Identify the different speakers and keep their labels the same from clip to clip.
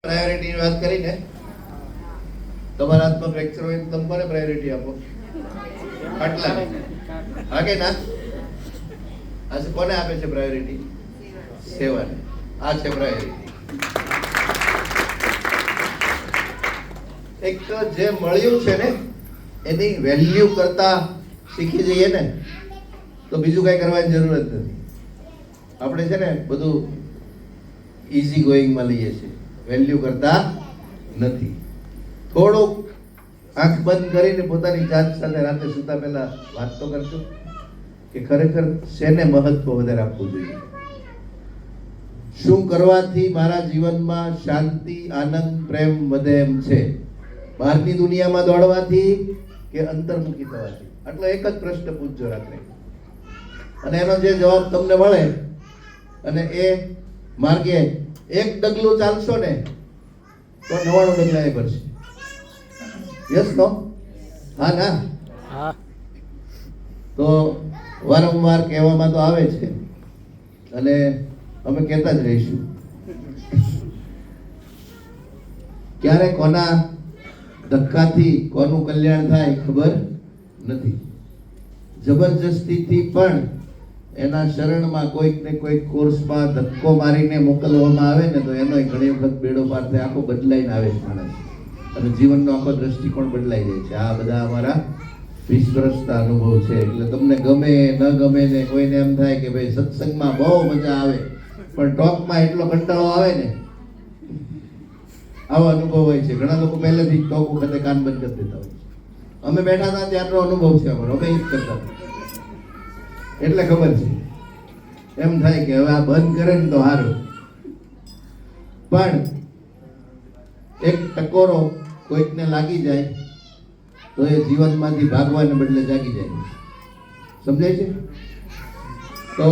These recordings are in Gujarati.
Speaker 1: પ્રાયોરિટીની વાત કરીને તમારા હાથમાં ફ્રેક્ચર હોય તો તમે કોને પ્રાયોરિટી આપો? આટલા હા કે ના? આજે કોને આપે છે પ્રાયોરિટી? સેવાને. આ છે પ્રાયોરિટી. એક જે મળ્યું છે ને એની વેલ્યુ કરતા શીખી જઈએ ને તો બીજું કઈ કરવાની જરૂર જ નથી. આપણે છે ને બધું ઈઝી ગોઈંગમાં લઈએ છીએ, વેલ્યુ કરતા નથી. થોડુંક આંખ બંધ કરીને પોતાની જાત સાથે રાતે સૂતા પહેલા વાત તો કરજો કે ખરેખર શેને મહત્વ વધારે આપવું જોઈએ, શું કરવાથી મારા જીવનમાં શાંતિ, આનંદ, પ્રેમ વધે એમ છે, બહારની દુનિયામાં દોડવાથી કે અંતર્મુખી થવાથી. આટલો એક જ પ્રશ્ન પૂછજો રાત્રે, અને એનો જે જવાબ તમને મળે અને એ માર્ગે એક ડગલું ચાલશો ને તો 99 ડગલા એ ભરશે. Yes no? હા ના?
Speaker 2: હા.
Speaker 1: તો વારંવાર કહેવામાં તો આવે છે અને અમે કહેતા જ રહીશું. ક્યારે કોના ધક્કાથી કોનું કલ્યાણ થાય ખબર નથી. જબરજસ્તીથી પણ એના શરણમાં કોઈક ને કોઈક કોર્સમાં ધક્કો મારીને મોકલવામાં આવે ને તો એનો ઘણી વખત બેડો પાર થાય, આખો બદલાઈને આવે છે માણસ, અને જીવનનો આખો દ્રષ્ટિકોણ બદલાઈ જાય છે. આ બધા અમારા 20 વર્ષના અનુભવ છે. એટલે તમને ગમે ન ગમે ને કોઈને એમ થાય કે ભાઈ સત્સંગમાં બહુ મજા આવે પણ ટોકમાં એટલો કંટાળો આવે ને, આવો અનુભવ હોય છે. ઘણા લોકો પહેલેથી જ ટોક વખતે કાન બંધ કરી દેતા હોય છે. અમે બેઠા હતા ત્યારનો અનુભવ છે અમારો, અમે જ કરતા હતા એટલે ખબર છે. એમ થાય કે હવે આ બંધ કરે ને તો સારું. પણ એક ટકોરો કોઈકને લાગી જાય તો એ જીવનમાંથી ભાગવાને બદલે જાગી જાય. સમજાય છે? તો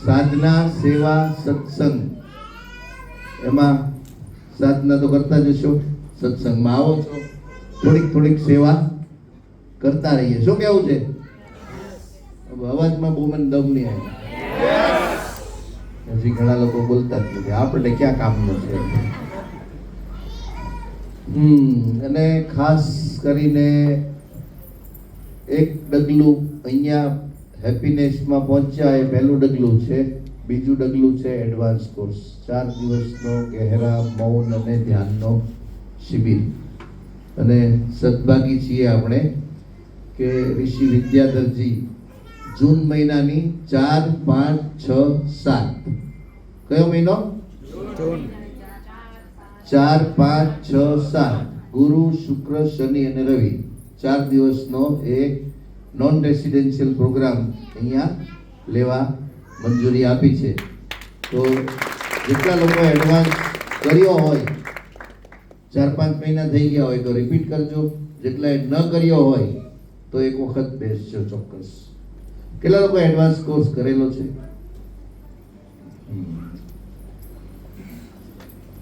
Speaker 1: સાધના, સેવા, સત્સંગ, એમાં સાધના તો કરતા જશો, સત્સંગમાં આવો છો, થોડીક થોડીક સેવા કરતા રહીએ. શું કેવું છે? અવાજમાં બહુ મને દમ નહીં આવે. હજી ઘણા લોકો બોલતા જ નથી, આપણે ક્યાં કામનું છે. અને ખાસ કરીને એક ડગલું અહીંયા હેપીનેસમાં પહોંચ્યા એ પહેલું ડગલું છે. બીજું ડગલું છે એડવાન્સ કોર્સ, 4 દિવસનો ગહેરા મૌન અને ધ્યાનનો શિબિર. અને સદભાગી છીએ આપણે કે ઋષિ વિદ્યાધરજી જૂન મહિનાની 4, 5, 6, 7, કયો મહિનો? 4, 5, 6, 7, ગુરુ, શુક્ર, શનિ અને રવિ 4 દિવસનો એક નોન રેસિડેન્શિયલ પ્રોગ્રામ અહીંયા લેવા મંજૂરી આપી છે. તો જેટલા લોકો એડવાન્સ કર્યો હોય, 4-5 મહિના થઈ ગયા હોય તો રિપીટ કરજો. જેટલાએ ન કર્યો હોય તો એક વખત બેસજો ચોક્કસ. કેટલા લોકો એડવાન્સ કોર્સ કરેલો છે?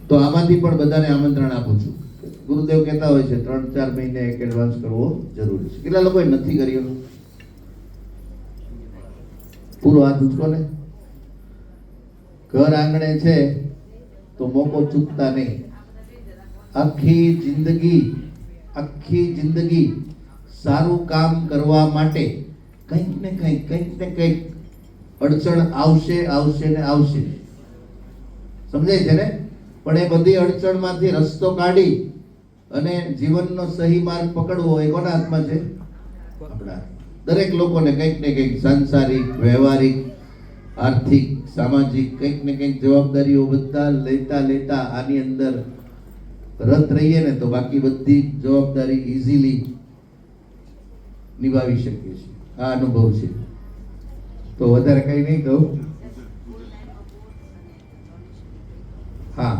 Speaker 1: તો આમાંથી પણ બધાને આમંત્રણ આપું છું. ગુરુદેવ કહેતા હોય છે 3-4 મહિને એક એડવાન્સ કરવો જરૂરી છે. કેટલા લોકોએ નથી કર્યો? પૂરો હાથ ઊંચકો ને. ઘર આંગણે છે તો મોકો ચૂકતા નહીં. આખી જિંદગી સારું કામ કરવા માટે કંઈક ને કંઈક અડચણ આવશે ને આવશે. સમજાય છે ને? પણ એ બધી અડચણમાંથી રસ્તો કાઢી અને જીવનનો સહી માર્ગ પકડવો એ કોના હાથમાં છે? આપણા. દરેક લોકોને કંઈક ને કંઈક સાંસારિક, વ્યવહારિક, આર્થિક, સામાજિક કંઈક ને કંઈક જવાબદારીઓ બધા લેતા આની અંદર રત રહીએ ને તો બાકી બધી જવાબદારી ઇઝીલી નિભાવી શકીએ છીએ. આ અનુભવ છે. તો વધારે કઈ નહીં કહું. હા,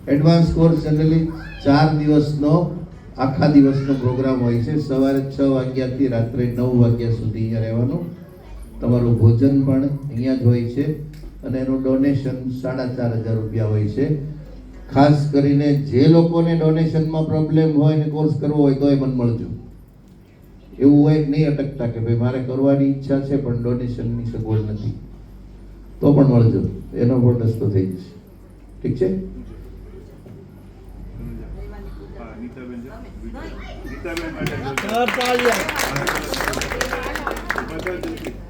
Speaker 1: એડવાન્સ કોર્સ જનરલી 4 દિવસનો આખા દિવસનો પ્રોગ્રામ હોય છે. સવારે 6 વાગ્યાથી રાત્રે 9 વાગ્યા સુધી અહીંયા રહેવાનું. તમારું ભોજન પણ અહીંયા જ હોય છે અને એનું ડોનેશન 4,500 રૂપિયા હોય છે. ખાસ કરીને જે લોકોને ડોનેશનમાં પ્રોબ્લેમ હોય ને કોર્સ કરવો હોય તો એ મને મળજો. એવું હોય નહીં અટકતા કે ભાઈ મારે કરવાની ઈચ્છા છે પણ ડોનેશનની સગવડ નથી, તો પણ મળજો. એનો પણ રસ્તો થઈ જશે. ઠીક છે?
Speaker 2: ગીતાબેન છે. ગીતાબેન માટે
Speaker 3: તાળીઓ.
Speaker 2: બતાવજો.